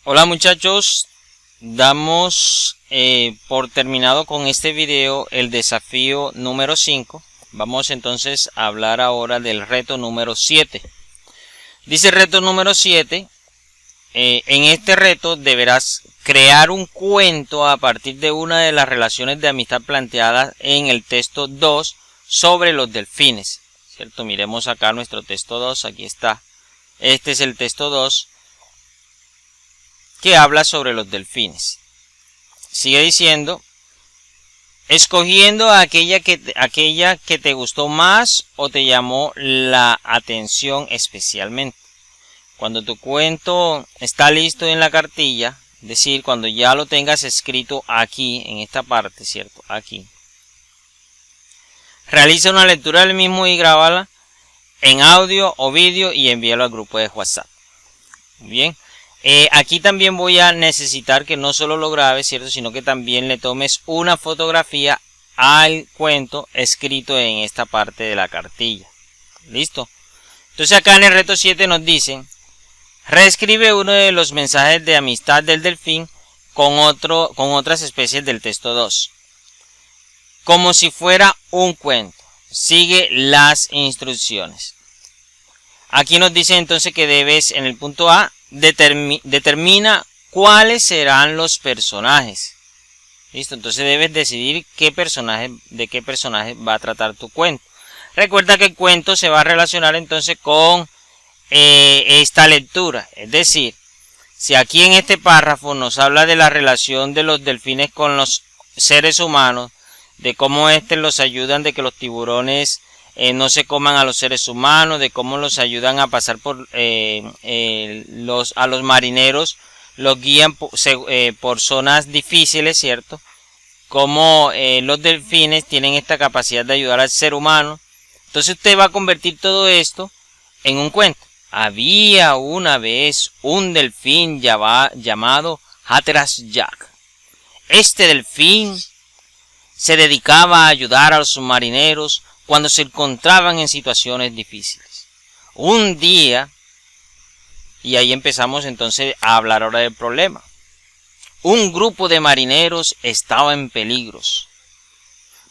Hola muchachos, damos por terminado con este video el desafío número 5. Vamos entonces a hablar ahora del reto número 7. Dice el reto número 7, en este reto deberás crear un cuento a partir de una de las relaciones de amistad planteadas en el texto 2 sobre los delfines, ¿cierto? Miremos acá nuestro texto 2, aquí está. Este es el texto 2. Que habla sobre los delfines. Sigue diciendo, escogiendo aquella que te gustó más o te llamó la atención especialmente. Cuando tu cuento está listo en la cartilla, es decir, cuando ya lo tengas escrito aquí, en esta parte, ¿cierto? Aquí. Realiza una lectura del mismo y grábala en audio o vídeo y envíalo al grupo de WhatsApp. Bien. Aquí también voy a necesitar que no solo lo grabes, ¿cierto? Sino que también le tomes una fotografía al cuento escrito en esta parte de la cartilla. ¿Listo? Entonces acá en el reto 7 nos dicen, reescribe uno de los mensajes de amistad del delfín con otras especies del texto 2. Como si fuera un cuento. Sigue las instrucciones. Aquí nos dice entonces que debes, en el punto A, determina cuáles serán los personajes. Listo, entonces debes decidir de qué personaje va a tratar tu cuento. Recuerda que el cuento se va a relacionar entonces con esta lectura. Es decir, si aquí en este párrafo nos habla de la relación de los delfines con los seres humanos, de cómo los ayudan de que los tiburones no se coman a los seres humanos, de cómo los ayudan a pasar por a los marineros, los guían por zonas difíciles, ¿cierto? Cómo los delfines tienen esta capacidad de ayudar al ser humano. Entonces usted va a convertir todo esto en un cuento. Había una vez un delfín llamado Hatteras Jack. Este delfín se dedicaba a ayudar a los submarineros cuando se encontraban en situaciones difíciles. Un día, y ahí empezamos entonces a hablar ahora del problema. Un grupo de marineros estaba en peligros,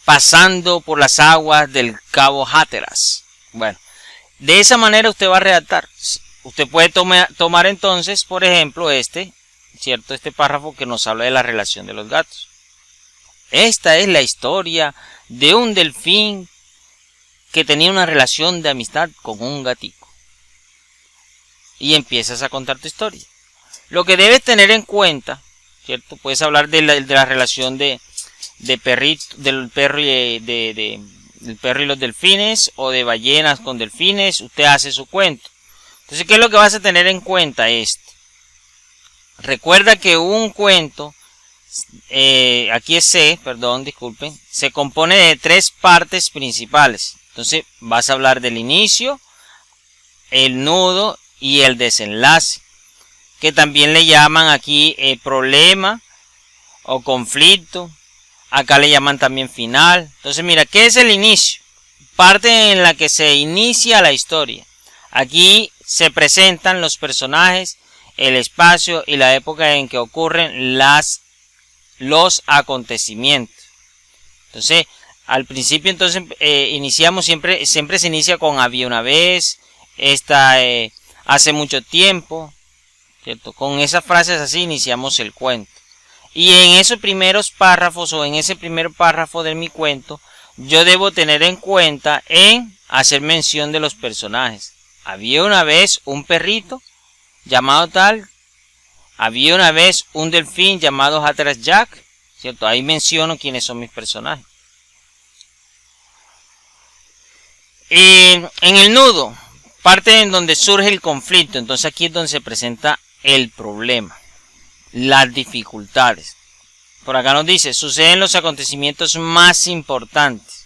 pasando por las aguas del Cabo Hatteras. Bueno, de esa manera usted va a redactar. Usted puede tomar entonces, por ejemplo, ¿cierto? Este párrafo que nos habla de la relación de los gatos. Esta es la historia de un delfín que tenía una relación de amistad con un gatico. Y empiezas a contar tu historia. Lo que debes tener en cuenta, ¿cierto? Puedes hablar de la relación del perro y los delfines, o de ballenas con delfines. Usted hace su cuento. Entonces, ¿qué es lo que vas a tener en cuenta? Recuerda que un cuento, aquí es C, perdón, disculpen, se compone de 3 partes principales. Entonces vas a hablar del inicio, el nudo y el desenlace, que también le llaman aquí problema o conflicto. Acá le llaman también final. Entonces mira, ¿qué es el inicio? Parte en la que se inicia la historia. Aquí se presentan los personajes, el espacio y la época en que ocurren los acontecimientos. Entonces, al principio entonces iniciamos siempre se inicia con había una vez, hace mucho tiempo, ¿cierto? Con esas frases así iniciamos el cuento. Y en esos primeros párrafos, o en ese primer párrafo de mi cuento, yo debo tener en cuenta en hacer mención de los personajes. Había una vez un perrito llamado tal. Había una vez un delfín llamado Hatteras Jack, ¿cierto? Ahí menciono quiénes son mis personajes. En el nudo, parte en donde surge el conflicto. Entonces aquí es donde se presenta el problema, las dificultades. Por acá nos dice, suceden los acontecimientos más importantes.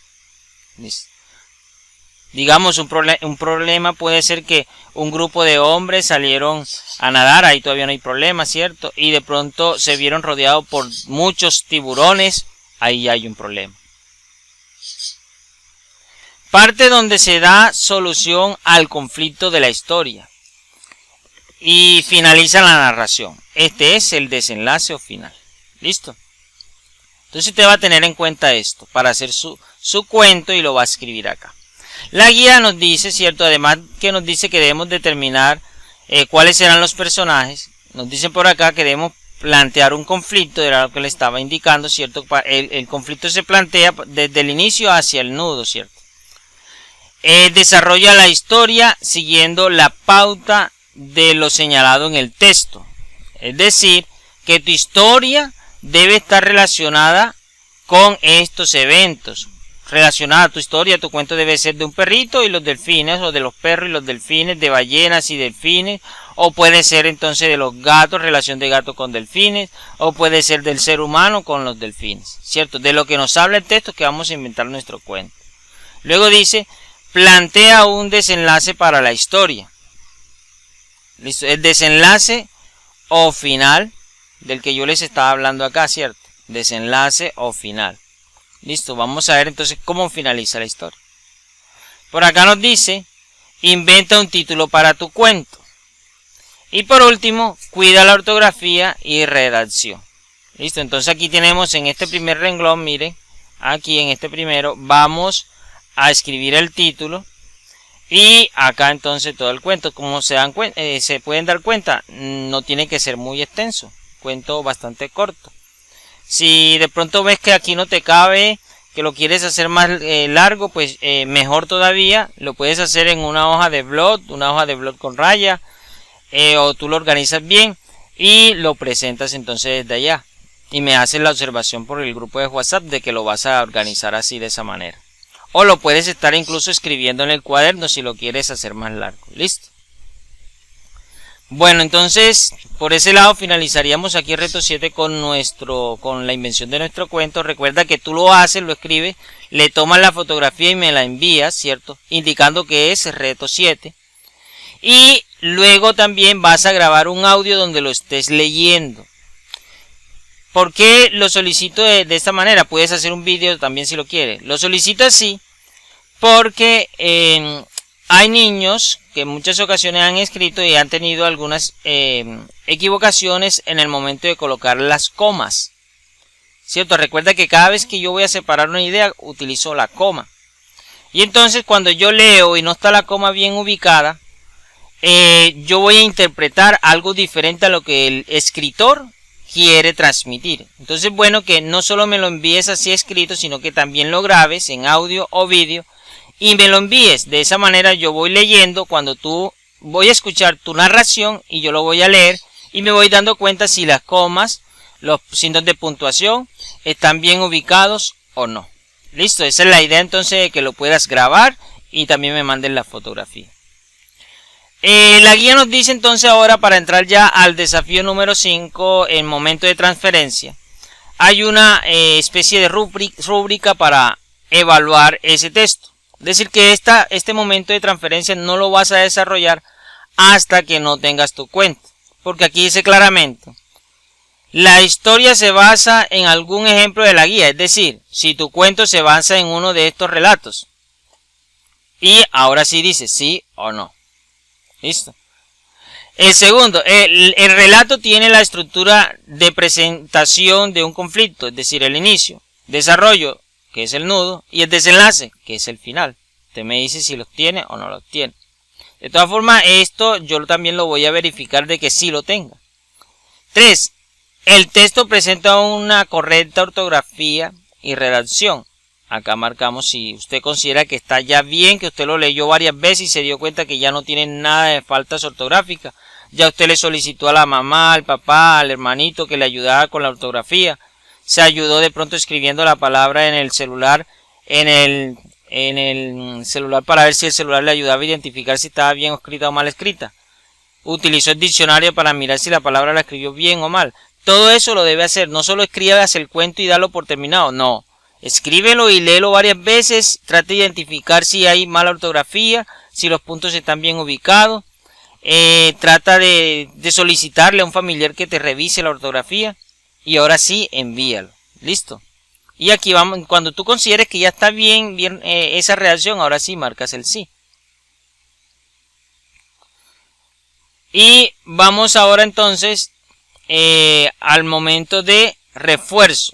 Digamos, un problema puede ser que un grupo de hombres salieron a nadar, ahí todavía no hay problema, ¿cierto? Y de pronto se vieron rodeados por muchos tiburones, ahí hay un problema. Parte donde se da solución al conflicto de la historia. y finaliza la narración. Este es el desenlace o final. ¿Listo? Entonces usted va a tener en cuenta esto para hacer su cuento y lo va a escribir acá. La guía nos dice, ¿cierto? Además que nos dice que debemos determinar cuáles serán los personajes. Nos dicen por acá que debemos plantear un conflicto, era lo que le estaba indicando, ¿cierto? El conflicto se plantea desde el inicio hacia el nudo, ¿cierto? Desarrolla la historia siguiendo la pauta de lo señalado en el texto. Es decir, que tu historia debe estar relacionada con estos eventos. Relacionada a tu historia, tu cuento debe ser de un perrito y los delfines, o de los perros y los delfines, de ballenas y delfines, o puede ser entonces de los gatos, relación de gato con delfines, o puede ser del ser humano con los delfines, ¿cierto? De lo que nos habla el texto que vamos a inventar nuestro cuento. Luego dice, plantea un desenlace para la historia. ¿Listo? El desenlace o final del que yo les estaba hablando acá, ¿cierto? Desenlace o final. Listo, vamos a ver entonces cómo finaliza la historia. Por acá nos dice, inventa un título para tu cuento. Y por último, cuida la ortografía y redacción. Listo, entonces aquí tenemos en este primer renglón, miren, aquí en este primero, vamos a escribir el título. Y acá entonces todo el cuento, como se pueden dar cuenta, no tiene que ser muy extenso, cuento bastante corto. Si de pronto ves que aquí no te cabe, que lo quieres hacer más largo, pues mejor todavía, lo puedes hacer en una hoja de blog con raya, o tú lo organizas bien y lo presentas entonces desde allá. Y me haces la observación por el grupo de WhatsApp de que lo vas a organizar así de esa manera. O lo puedes estar incluso escribiendo en el cuaderno si lo quieres hacer más largo. ¿Listo? Bueno, entonces por ese lado finalizaríamos aquí el reto 7 con la invención de nuestro cuento. Recuerda que tú lo haces, lo escribes, le tomas la fotografía y me la envías, ¿cierto? Indicando que es el reto 7. Y luego también vas a grabar un audio donde lo estés leyendo. ¿Por qué lo solicito de esta manera? Puedes hacer un vídeo también si lo quieres. Lo solicito así porque hay niños que en muchas ocasiones han escrito y han tenido algunas equivocaciones en el momento de colocar las comas. ¿Cierto? Recuerda que cada vez que yo voy a separar una idea utilizo la coma. Y entonces cuando yo leo y no está la coma bien ubicada, yo voy a interpretar algo diferente a lo que el escritor quiere transmitir. Entonces, bueno, que no solo me lo envíes así escrito, sino que también lo grabes en audio o vídeo y me lo envíes. De esa manera yo voy leyendo, voy a escuchar tu narración y yo lo voy a leer y me voy dando cuenta si las comas, los signos de puntuación están bien ubicados o no. Listo, esa es la idea entonces de que lo puedas grabar y también me manden la fotografía. La guía nos dice entonces ahora, para entrar ya al desafío número 5, en momento de transferencia, hay una especie de rúbrica para evaluar ese texto. Es decir, que este momento de transferencia no lo vas a desarrollar hasta que no tengas tu cuento. Porque aquí dice claramente, la historia se basa en algún ejemplo de la guía. Es decir, si tu cuento se basa en uno de estos relatos. Y ahora sí dice sí o no. ¿Listo? El segundo, el relato tiene la estructura de presentación de un conflicto, es decir, el inicio, desarrollo, que es el nudo, y el desenlace, que es el final. Usted me dice si los tiene o no los tiene. De todas formas, esto yo también lo voy a verificar de que sí lo tenga. 3. El texto presenta una correcta ortografía y redacción. Acá marcamos si usted considera que está ya bien, que usted lo leyó varias veces y se dio cuenta que ya no tiene nada de faltas ortográficas. Ya usted le solicitó a la mamá, al papá, al hermanito que le ayudara con la ortografía. Se ayudó de pronto escribiendo la palabra en el celular, celular para ver si el celular le ayudaba a identificar si estaba bien escrita o mal escrita. Utilizó el diccionario para mirar si la palabra la escribió bien o mal. Todo eso lo debe hacer. No solo escribas el cuento y dalo por terminado, no. Escríbelo y léelo varias veces, trate de identificar si hay mala ortografía, si los puntos están bien ubicados, trata de solicitarle a un familiar que te revise la ortografía y ahora sí envíalo. Listo. Y aquí vamos, cuando tú consideres que ya está bien esa redacción, ahora sí marcas el sí. Y vamos ahora entonces al momento de refuerzo.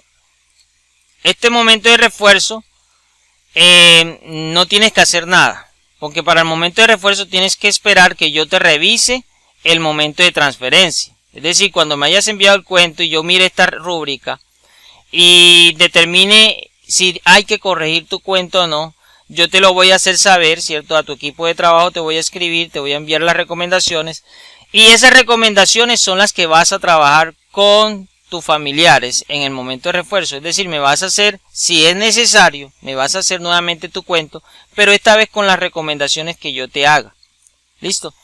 Este momento de refuerzo no tienes que hacer nada, porque para el momento de refuerzo tienes que esperar que yo te revise el momento de transferencia. Es decir, cuando me hayas enviado el cuento y yo mire esta rúbrica y determine si hay que corregir tu cuento o no, yo te lo voy a hacer saber, ¿cierto? A tu equipo de trabajo te voy a escribir, te voy a enviar las recomendaciones, y esas recomendaciones son las que vas a trabajar con tus familiares en el momento de refuerzo. Es decir, me vas a hacer, si es necesario, me vas a hacer nuevamente tu cuento, pero esta vez con las recomendaciones que yo te haga. ¿Listo?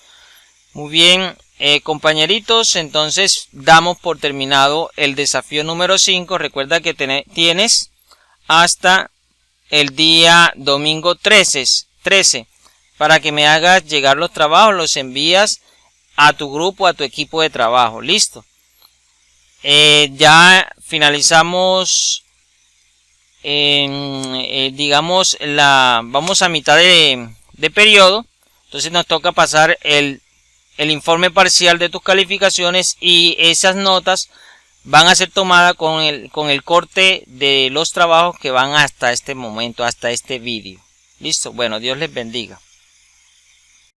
Muy bien, compañeritos, entonces damos por terminado el desafío número 5. Recuerda que tienes hasta el día domingo 13 para que me hagas llegar los trabajos, los envías a tu grupo, a tu equipo de trabajo. Listo. Ya finalizamos, digamos, vamos a mitad de periodo. Entonces nos toca pasar el informe parcial de tus calificaciones, y esas notas van a ser tomadas con el corte de los trabajos que van hasta este momento, hasta este vídeo. Listo. Bueno, Dios les bendiga.